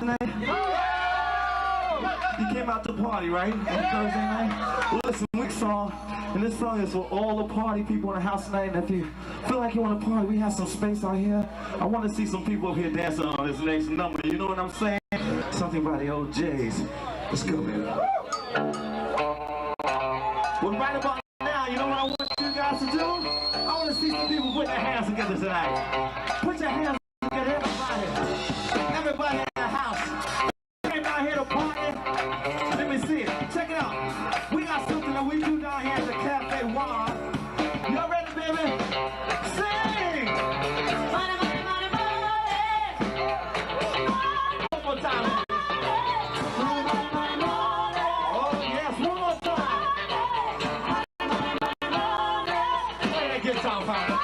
You came out to party, right? On Thursday night? Well, listen, we song, and this song is for all the party people in the house tonight. And if you feel like you want to party, we have some space out here. I want to see some people up here dancing on this next number. You know what I'm saying? Something by the old Jays. Let's go, man. Well, right about now, you know what I want you guys to do? I want to see some people put their hands together tonight. Put your hands together, everybody. Everybody in the house. Came out here to party. Let me see it. Check it out. We got something that we do down here at the Cafe Wild. Y'all ready, baby? Sing! Money, money, money, money! One more time. Money, money, money, money! Oh, yes, one more time. Money, money, money, money! Play that guitar, partner.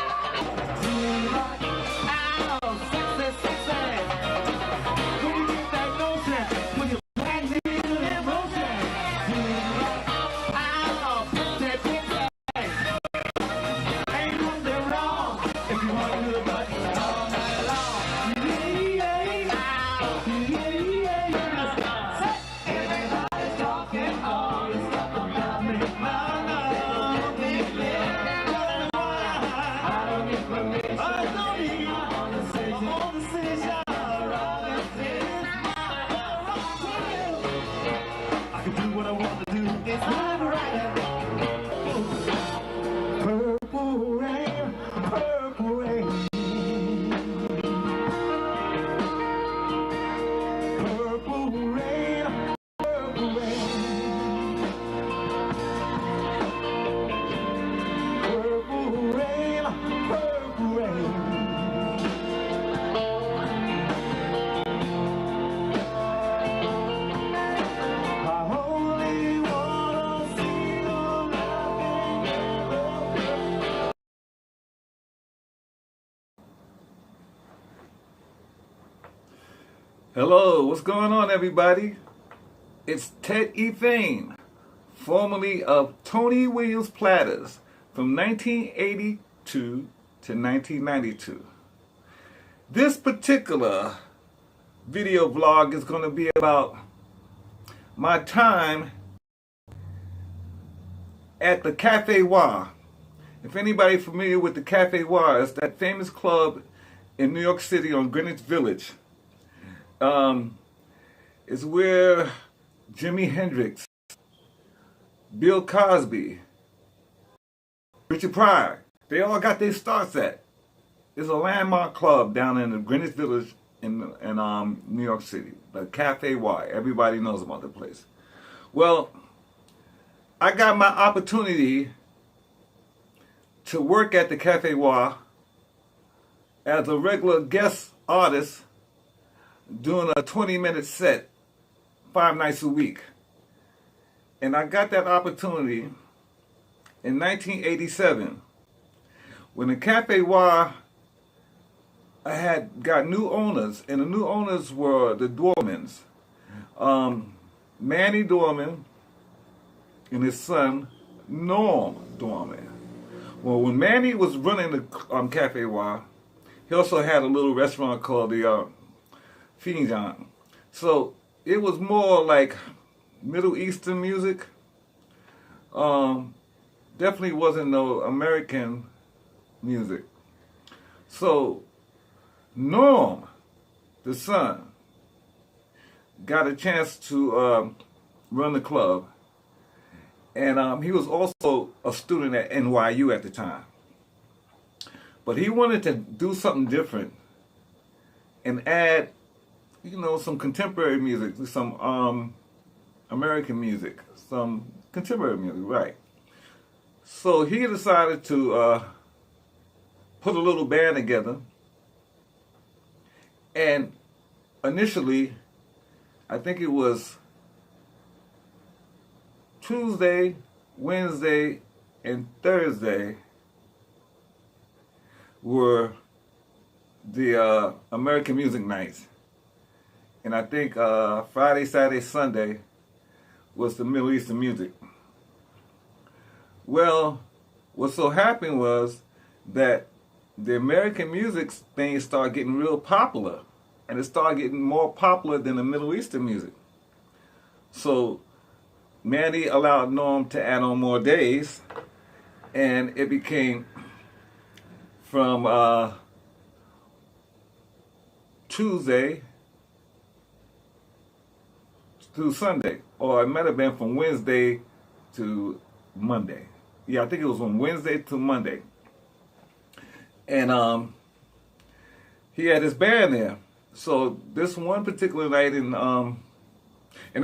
Hello, what's going on, everybody? It's Ted Ethane, formerly of Tony Williams Platters, from 1982 to 1992. This particular video vlog is going to be about my time at the Cafe Wa. If anybody familiar with the Cafe Wa, it's that famous club in New York City on Greenwich Village. Is where Jimi Hendrix, Bill Cosby, Richard Pryor, they all got their starts at. It's a landmark club down in the Greenwich Village in New York City, the Cafe Y. Everybody knows about the place. Well, I got my opportunity to work at the Cafe Y as a regular guest artist doing a 20-minute set 5 nights a week. And I got that opportunity in 1987 when the Cafe Y had got new owners, and the new owners were the Dormans. Manny Dorman and his son Norm Dorman. Well, when Manny was running the Cafe Y, he also had a little restaurant called the Fijan. So it was more like Middle Eastern music. Definitely wasn't no American music. So Norm, the son, got a chance to run the club. And he was also a student at NYU at the time. But he wanted to do something different and add, you know, some contemporary music, some American music, some contemporary music, right. So he decided to put a little band together. And initially, I think it was Tuesday, Wednesday, and Thursday were the American music nights. And I think Friday, Saturday, Sunday was the Middle Eastern music. Well, what so happened was that the American music thing started getting real popular and it started getting more popular than the Middle Eastern music. So Manny allowed Norm to add on more days, and it became from Tuesday through Sunday, or it might have been from Wednesday to Monday. Yeah, I think it was from Wednesday to Monday. And he had his band there. So this one particular night, and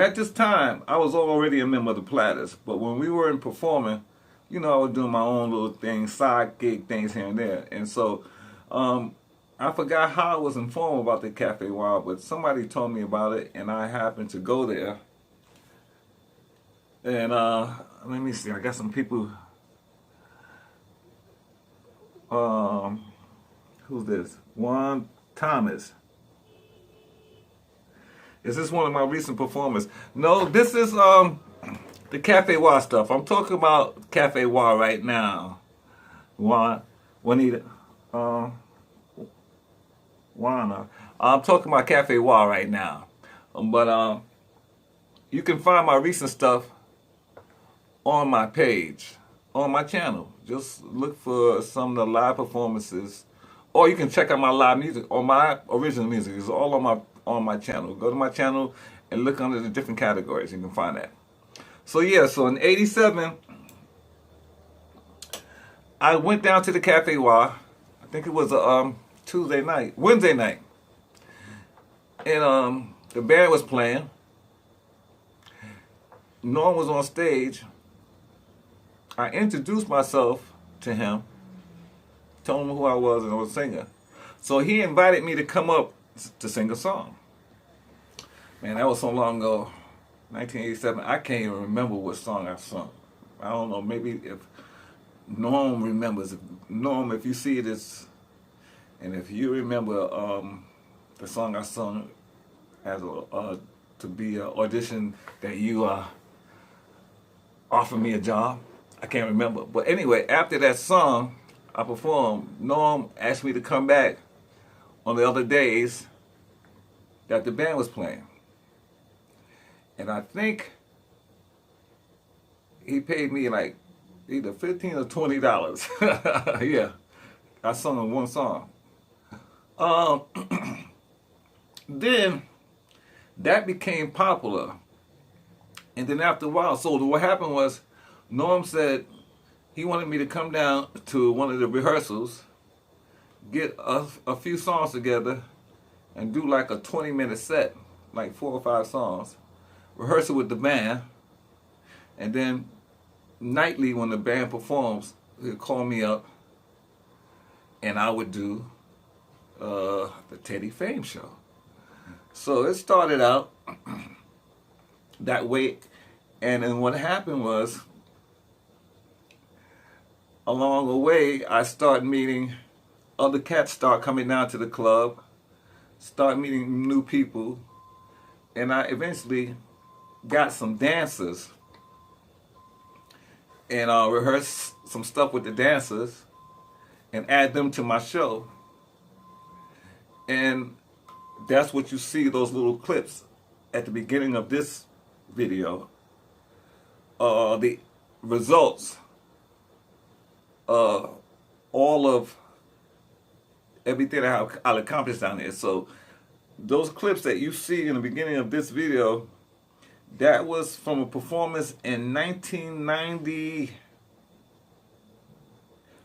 at this time, I was already a member of the Platters. But when we weren't performing, you know, I was doing my own little things, side gig things here and there. And so I forgot how I was informed about the Cafe Wild, but somebody told me about it, and I happened to go there. And let me see, I got some people. Who's this? Juan Thomas. Is this one of my recent performers? No, this is the Cafe Wild stuff. I'm talking about Cafe Wild right now. Juanita. Juana. I'm talking about Cafe Wild right now. But you can find my recent stuff on my page, on my channel. Just look for some of the live performances, or you can check out my live music or my original music. It's all on my channel. Go to my channel and look under the different categories. You can find that. So yeah, so in '87, I went down to the Cafe Wild. I think it was a Wednesday night, and the band was playing. Norm was on stage. I introduced myself to him, told him who I was, and I was a singer. So he invited me to come up to sing a song. Man, that was so long ago, 1987. I can't even remember what song I sung. I don't know, maybe if Norm remembers. Norm, if you see this, and if you remember the song I sung as to be an audition that you offered me a job, I can't remember. But anyway, after that song I performed, Norm asked me to come back on the other days that the band was playing. And I think he paid me like either $15 or $20. Yeah, I sung one song. Then that became popular. And then after a while, so what happened was, Norm said he wanted me to come down to one of the rehearsals, get a few songs together, and do like a 20-minute set, like 4 or 5 songs, rehearse it with the band, and then nightly when the band performs, he'd call me up, and I would do the Teddy Fame Show. So it started out that way, and then what happened was, along the way, I started meeting other cats, start coming down to the club, start meeting new people, and I eventually got some dancers, and I rehearsed some stuff with the dancers and add them to my show. And that's what you see, those little clips at the beginning of this video, the results, all of everything that I'll accomplish down there. So those clips that you see in the beginning of this video, that was from a performance in 1990.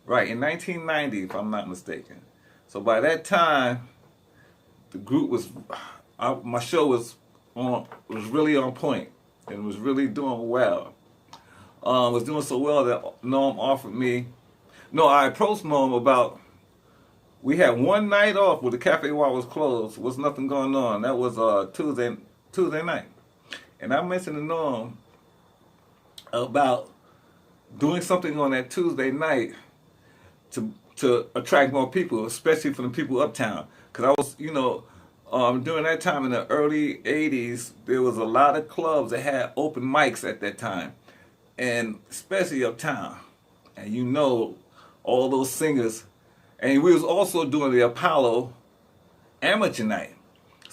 Right, in 1990, if I'm not mistaken. So by that time, the group was, my show was really on point and was really doing well. Was doing so well that Norm offered me. No, I approached Norm about. We had one night off where the Cafe Wild was closed. Was nothing going on. That was Tuesday night, and I mentioned to Norm about doing something on that Tuesday night to attract more people, especially from the people uptown. Because I was, during that time in the early 80s, there was a lot of clubs that had open mics at that time, and especially uptown. And all those singers. And we was also doing the Apollo Amateur Night.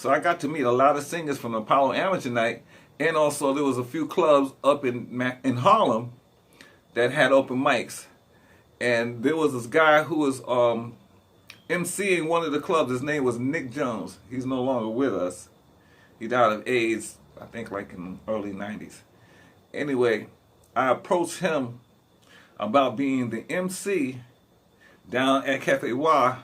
So I got to meet a lot of singers from Apollo Amateur Night, and also there was a few clubs up in Harlem that had open mics. And there was this guy who was emceeing one of the clubs. His name was Nick Jones. He's no longer with us. He died of AIDS, I think like in the early 90s. Anyway, I approached him about being the MC down at Cafe Y,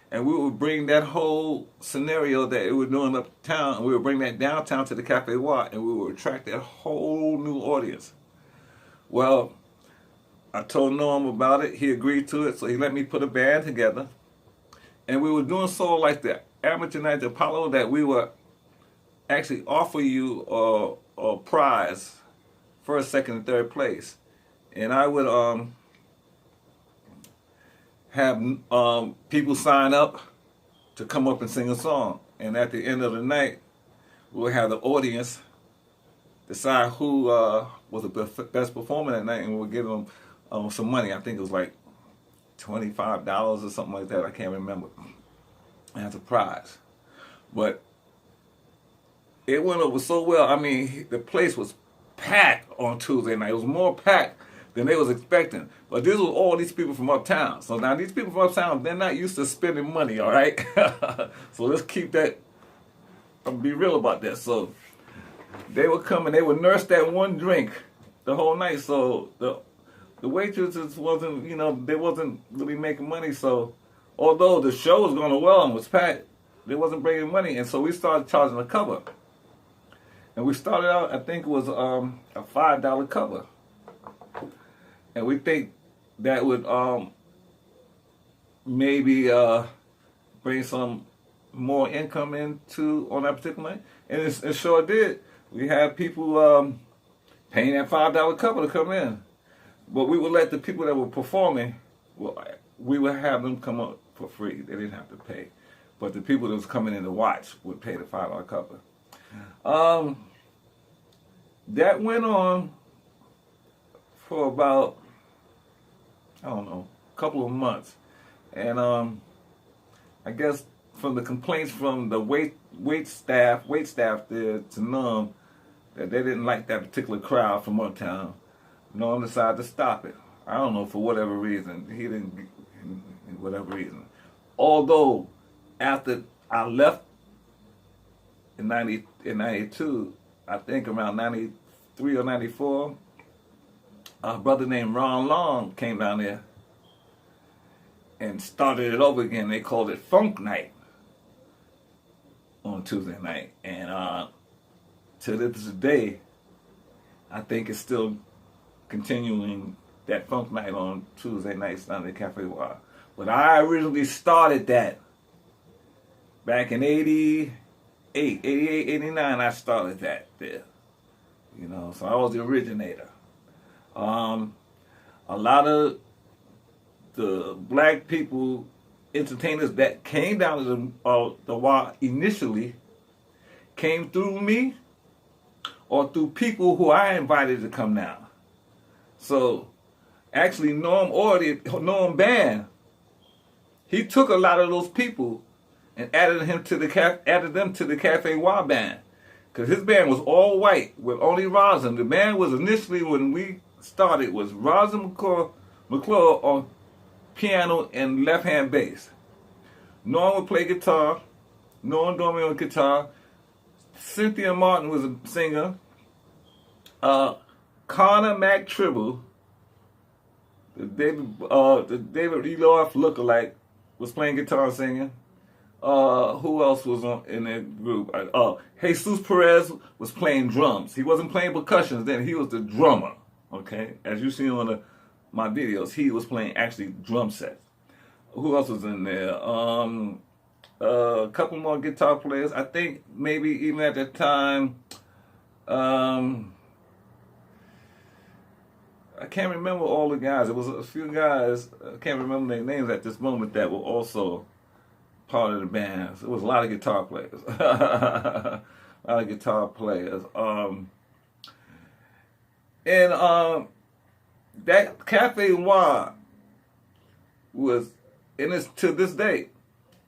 and we would bring that whole scenario that we were doing uptown, and we would bring that downtown to the Cafe Y, and we would attract that whole new audience. Well, I told Norm about it. He agreed to it, so he let me put a band together. And we were doing so like the Amateur Night at Apollo that we would actually offer you a prize, first, second, and third place. And I would have people sign up to come up and sing a song. And at the end of the night, we'll have the audience decide who was the best performer that night, and we'll give them some money. I think it was like $25 or something like that. I can't remember. As a prize. But it went over so well. I mean, the place was packed on Tuesday night. It was more packed than they was expecting. But this was all these people from uptown. So now these people from uptown, they're not used to spending money, all right? So let's keep that, be real about that. So they would come and they would nurse that one drink the whole night. So the waitresses wasn't, you know, they wasn't really making money. So although the show was going well and was packed, they wasn't bringing money. And so we started charging a cover. And we started out, I think it was a $5 cover. And we think that would maybe bring some more income into on that particular night. And it sure did. We had people paying that $5 cover to come in. But we would let the people that were performing, well, we would have them come up for free. They didn't have to pay. But the people that was coming in to watch would pay the $5 cover. That went on for about, I don't know, a couple of months. And I guess from the complaints from the wait staff there to Norm, that they didn't like that particular crowd from uptown, Norm decided to stop it. I don't know, for whatever reason. He didn't, whatever reason. Although, after I left in 92, I think around 93 or 94, a brother named Ron Long came down there and started it over again. They called it Funk Night on Tuesday night. And to this day, I think it's still continuing that Funk Night on Tuesday nights down at Cafe Y. But I originally started that back in 88, 89, I started that there. You know, so I was the originator. A lot of the black people, entertainers that came down to the Y initially, came through me or through people who I invited to come down. So, actually, Norm Band, he took a lot of those people and added them to the Cafe Y band, because his band was all white with only Rosin. The band was initially, when we started, was Rosin McClure on piano and left-hand bass. Norm would play guitar. Norm Dormy on guitar. Cynthia Martin was a singer. Connor McTribble, the David Eloff lookalike, was playing guitar and singing. Who else was in that group? Jesus Perez was playing drums. He wasn't playing percussions then. He was the drummer. Okay, as you see on my videos, he was playing actually drum sets. Who else was in there? A couple more guitar players. I think maybe even at that time, I can't remember all the guys. There was a few guys, I can't remember their names at this moment, that were also part of the band. So it was a lot of guitar players. A lot of guitar players. That Cafe Y was, and it's to this day,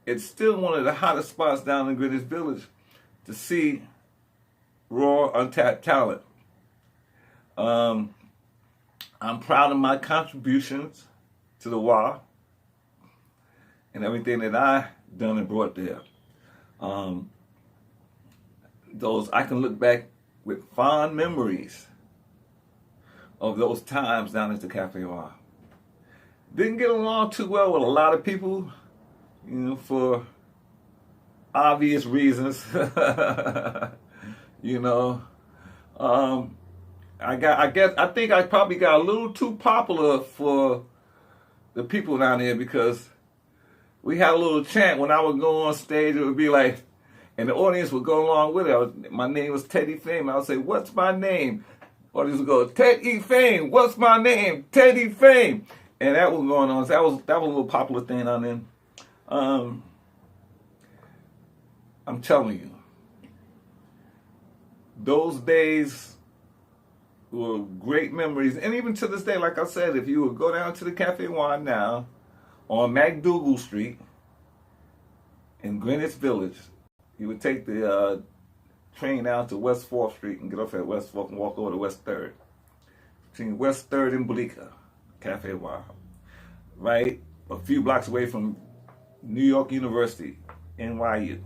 it's still one of the hottest spots down in Greenwich Village to see raw, untapped talent. I'm proud of my contributions to the WA and everything that I done and brought there. Those I can look back with fond memories of those times down at the Cafe WA. Didn't get along too well with a lot of people, for obvious reasons. I think I probably got a little too popular for the people down there, because we had a little chant when I would go on stage. It would be like, and the audience would go along with it. My name was Teddy Fame. I would say, "What's my name?" Audience would go, "Teddy Fame. What's my name? Teddy Fame." And that was going on. So that was a little popular thing on then. I'm telling you, those days were great memories. And even to this day, like I said, if you would go down to the Cafe One now on MacDougal Street in Greenwich Village, you would take the train down to West 4th Street and get off at West 4th and walk over to West 3rd. Between West 3rd and Bleecker, Cafe One. Right a few blocks away from New York University, NYU.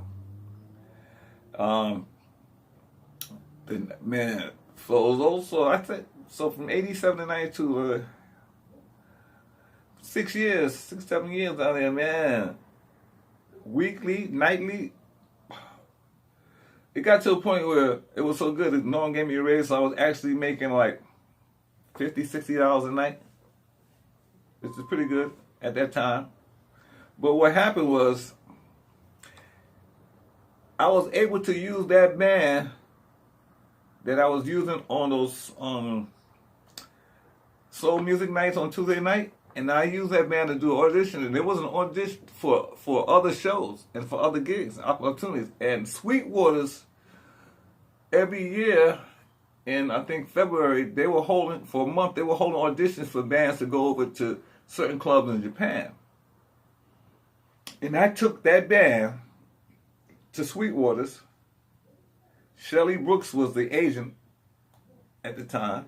Man, so it was also, I think, so from 87 to 92, 6 years, 6, 7 years out there, man. Weekly, nightly. It got to a point where it was so good that no one gave me a raise, so I was actually making like $50, $60 a night, which is pretty good at that time. But what happened was, I was able to use that band that I was using on those soul music nights on Tuesday night, and I used that band to do audition, and there was an audition for other shows and for other gigs, opportunities. And Sweetwater's, every year in, I think, February, they were holding, for a month, they were holding auditions for bands to go over to certain clubs in Japan. And I took that band to Sweetwater's. Shelley Brooks was the agent at the time,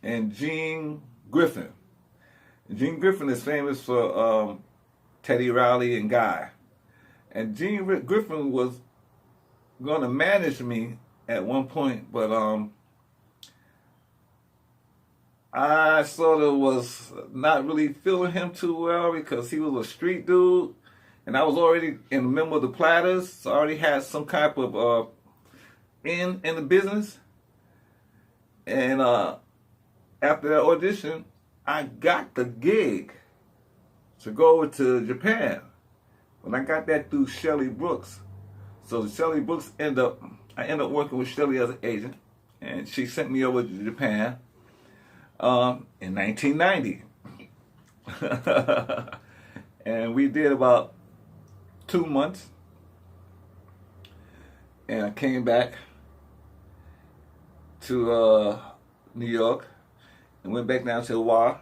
and Gene Griffin. Gene Griffin is famous for Teddy Riley and Guy. And Gene Griffin was going to manage me at one point, but I sort of was not really feeling him too well, because he was a street dude, and I was already a member of the Platters, so I already had some type of in the business. And after that audition, I got the gig to go over to Japan. When I got that through Shelley Brooks. So Shelley Brooks I ended up working with Shelley as an agent, and she sent me over to Japan in 1990. And we did about 2 months, and I came back to New York and went back down to the WA.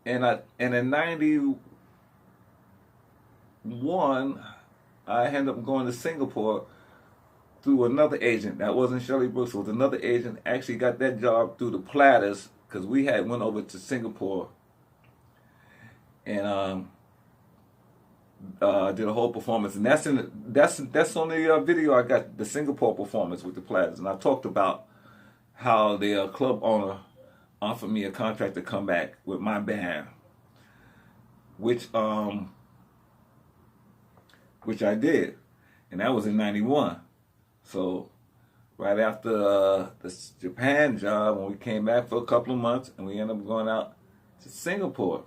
And in 91, I ended up going to Singapore through another agent. That wasn't Shelley Brooks, it was another agent. Actually got that job through the Platters, because we had went over to Singapore and did a whole performance. And that's on the video. I got the Singapore performance with the Platters, and I talked about how the club owner offered me a contract to come back with my band, which I did, and that was in 91. So right after this Japan job, when we came back for a couple of months, and we ended up going out to Singapore.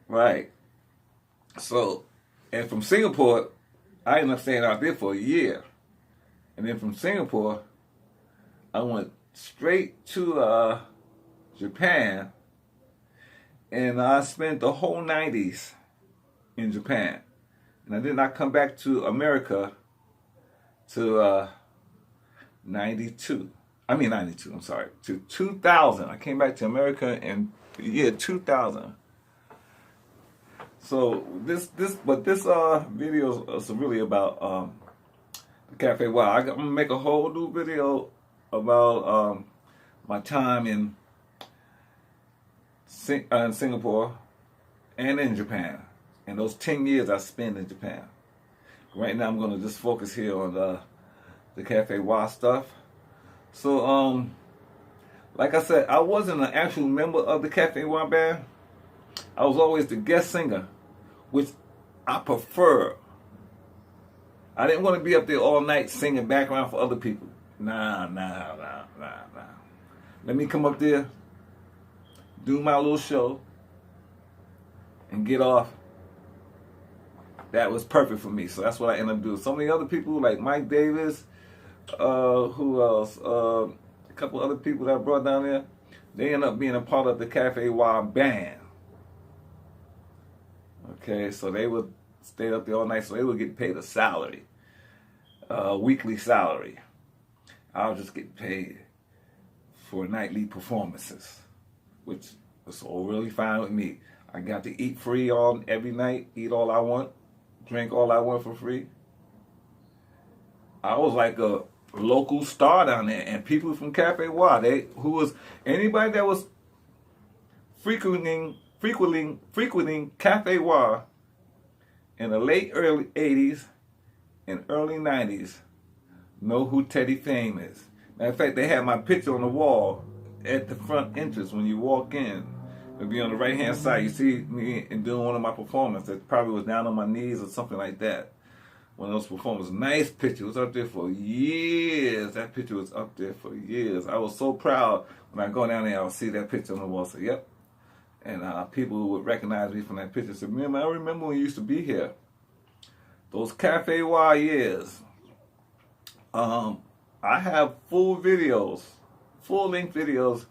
Right. So, and from Singapore, I ended up staying out there for a year. And then from Singapore, I went straight to Japan, and I spent the whole 90s in Japan. And I did not come back to America to 92. I'm sorry, to 2000. I came back to America in the year 2000. So this video is really about the Cafe Wow. I'm gonna make a whole new video about my time in Singapore and in Japan, and those 10 years I spent in Japan. Right now I'm gonna just focus here on the Cafe Wow stuff. So like I said, I wasn't an actual member of the Cafe Wow band. I was always the guest singer, which I prefer. I didn't want to be up there all night singing background for other people. Nah. Let me come up there, do my little show, and get off. That was perfect for me. So that's what I ended up doing. So many other people like Mike Davis, who else? A couple other people that I brought down there, they ended up being a part of the Cafe Wow band. Okay, so they would stay up there all night, so they would get paid a salary, weekly salary. I was just getting paid for nightly performances, which was all really fine with me. I got to eat free every night, eat all I want, drink all I want for free. I was like a local star down there, and people from Cafe Wow, anybody that was frequenting Cafe Wow in the late early 80s and early 90s know who Teddy Fame is. Matter of fact, they had my picture on the wall at the front entrance when you walk in. It'll be on the right hand side. You see me doing one of my performances. It probably was down on my knees or something like that. One of those performances. Nice picture. It was up there for years. That picture was up there for years. I was so proud when I go down there, I'll see that picture on the wall. So, yep. And people would recognize me from that picture. So, I remember when you used to be here. Those Cafe Wow years. I have full length videos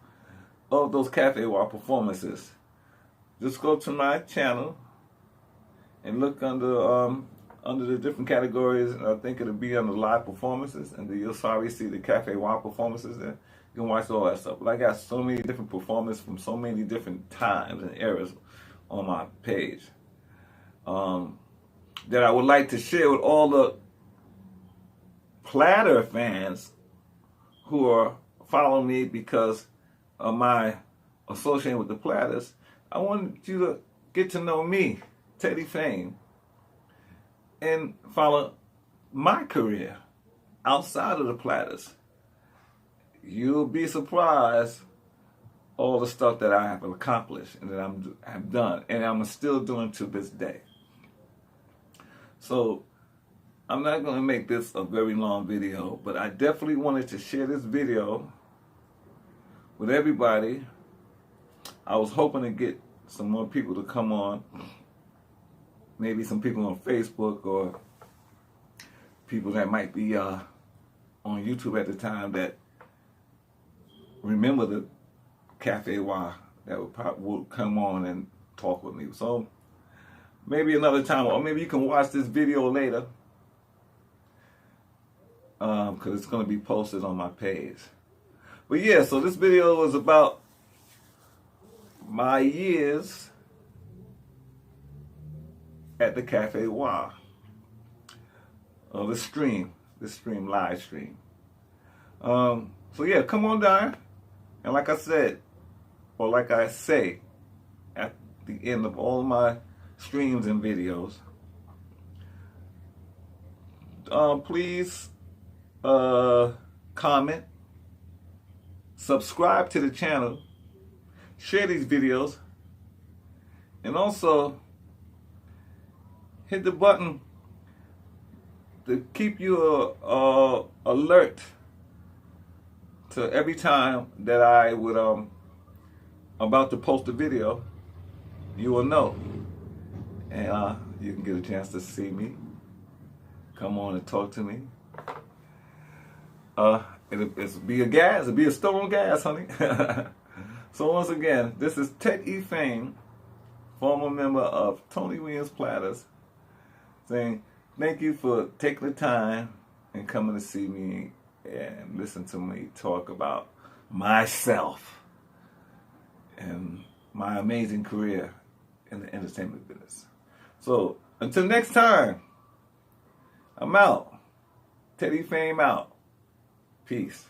of those Cafe Wow performances. Just go to my channel and look under the different categories, and I think it'll be under live performances, and then you'll probably see the Cafe Wow performances there. You can watch all that stuff. But I got so many different performances from so many different times and eras on my page that I would like to share with all the Platter fans who are following me because of my association with the Platters. I want you to get to know me, Teddy Fame, and follow my career outside of the Platters. You'll be surprised all the stuff that I have accomplished and that I have done, and I'm still doing to this day. So I'm not going to make this a very long video, but I definitely wanted to share this video with everybody. I was hoping to get some more people to come on, maybe some people on Facebook or people that might be on YouTube at the time that remember the Cafe Wow that would come on and talk with me. So maybe another time, or maybe you can watch this video later because it's going to be posted on my page. But yeah, so this video was about my years at the Cafe Wow. This live stream. So yeah, come on down. And like I said, or like I say at the end of all my streams and videos, please comment, subscribe to the channel, share these videos, and also hit the button to keep you alert to every time that I would about to post a video. You will know, and you can get a chance to see me, come on and talk to me. It'll be a stolen gas, honey. So once again, this is Teddy Fame, former member of Tony Williams Platters, saying thank you for taking the time and coming to see me and listen to me talk about myself and my amazing career in the entertainment business. So until next time, I'm out. Teddy Fame out. Peace.